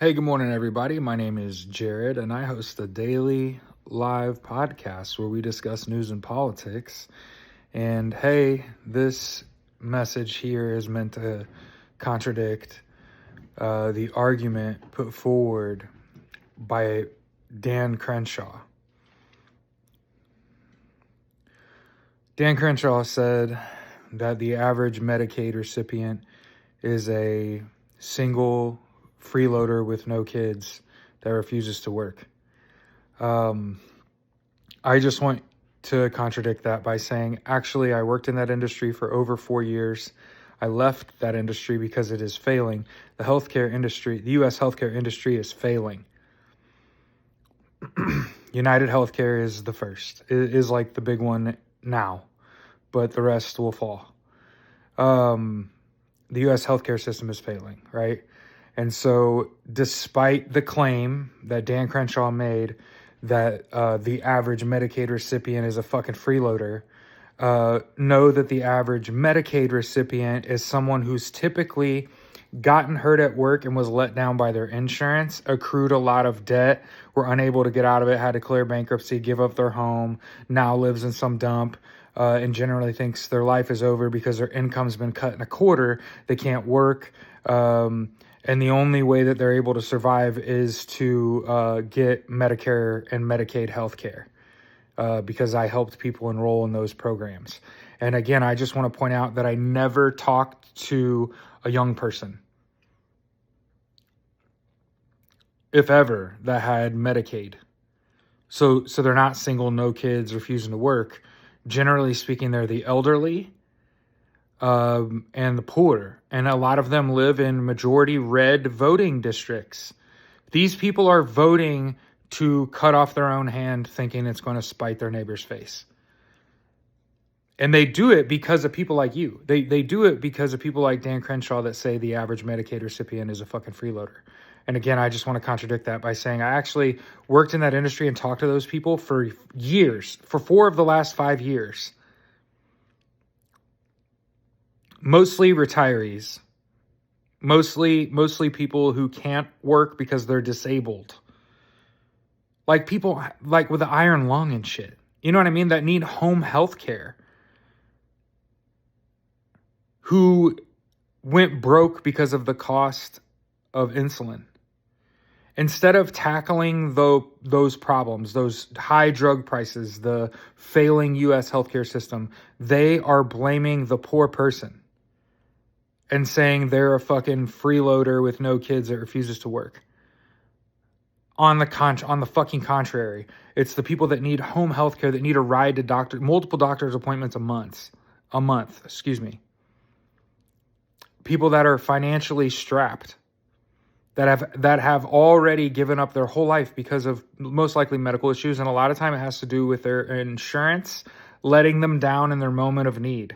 Hey, good morning, everybody. My name is Jared, and I host a daily live podcast where we discuss news and politics. And hey, this message here is meant to contradict the argument put forward by Dan Crenshaw. Dan Crenshaw said that the average Medicaid recipient is a single freeloader with no kids that refuses to work. I just want to contradict that by saying, actually, I worked in that industry for over 4 years. I left that industry because it is failing. The healthcare industry, the U.S. healthcare industry is failing. United Healthcare is the first. It is like the big one now, but the rest will fall. The U.S. healthcare system is failing, right? And so despite the claim that Dan Crenshaw made that the average Medicaid recipient is a fucking freeloader, know that the average Medicaid recipient is someone who's typically gotten hurt at work and was let down by their insurance, accrued a lot of debt, were unable to get out of it, had to declare bankruptcy, give up their home, now lives in some dump, and generally thinks their life is over because their income's been cut in a quarter. They can't work. And the only way that they're able to survive is to get Medicare and Medicaid health care because I helped people enroll in those programs. And again, I just want to point out that I never talked to a young person, if ever, that had Medicaid. So they're not single, no kids, refusing to work. Generally speaking, they're the elderly and the poor. And a lot of them live in majority red voting districts. These people are voting to cut off their own hand, thinking it's going to spite their neighbor's face. And they do it because of people like you. They do it because of people like Dan Crenshaw that say the average Medicaid recipient is a fucking freeloader. And again, I just want to contradict that by saying I actually worked in that industry and talked to those people for years, for 4 of the last 5 years. Mostly retirees, mostly people who can't work because they're disabled. Like people like with the iron lung and shit. You know what I mean? That need home health care. Who went broke because of the cost of insulin. Instead of tackling those problems, those high drug prices, the failing U.S. healthcare system, they are blaming the poor person and saying they're a fucking freeloader with no kids that refuses to work. On the fucking contrary, it's the people that need home health care, that need a ride to multiple doctor's appointments a month, People that are financially strapped, that have already given up their whole life because of most likely medical issues, and a lot of time it has to do with their insurance letting them down in their moment of need.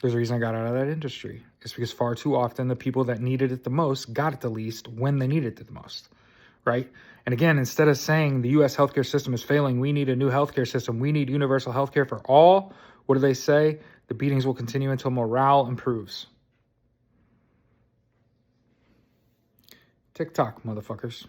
There's a reason I got out of that industry. It's because far too often the people that needed it the most got it the least when they needed it the most, right? And again, instead of saying the U.S. healthcare system is failing, we need a new healthcare system, we need universal healthcare for all, what do they say? The beatings will continue until morale improves. TikTok, motherfuckers.